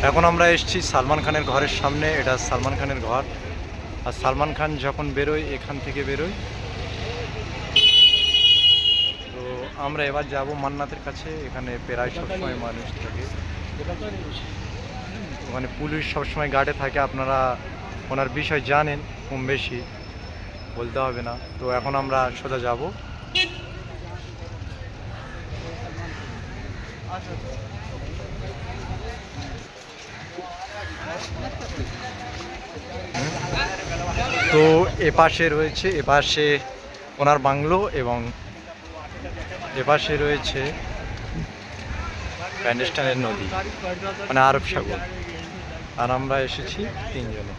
এখন আমরা এসেছি সালমান খানের ঘরের সামনে। এটা সালমান খানের ঘর। আর সালমান খান যখন বেরোয় এখান থেকে বেরোয়। তো আমরা এবার যাব মান্নাতের কাছে। এখানে প্রায় সবসময় মানুষ থাকে, ওখানে পুলিশ সবসময় গার্ডে থাকে। আপনারা ওনার বিষয় জানেন কম বেশি, বলতে হবে না। তো এখন আমরা সোজা যাব। তো এপাশে রয়েছে, এপাশে ওনার বাংলো এবং এপাশে রয়েছে প্যান্ডেস্টানের নদী, মানে আরব সাগর। আর আমরা এসেছি তিনজনে।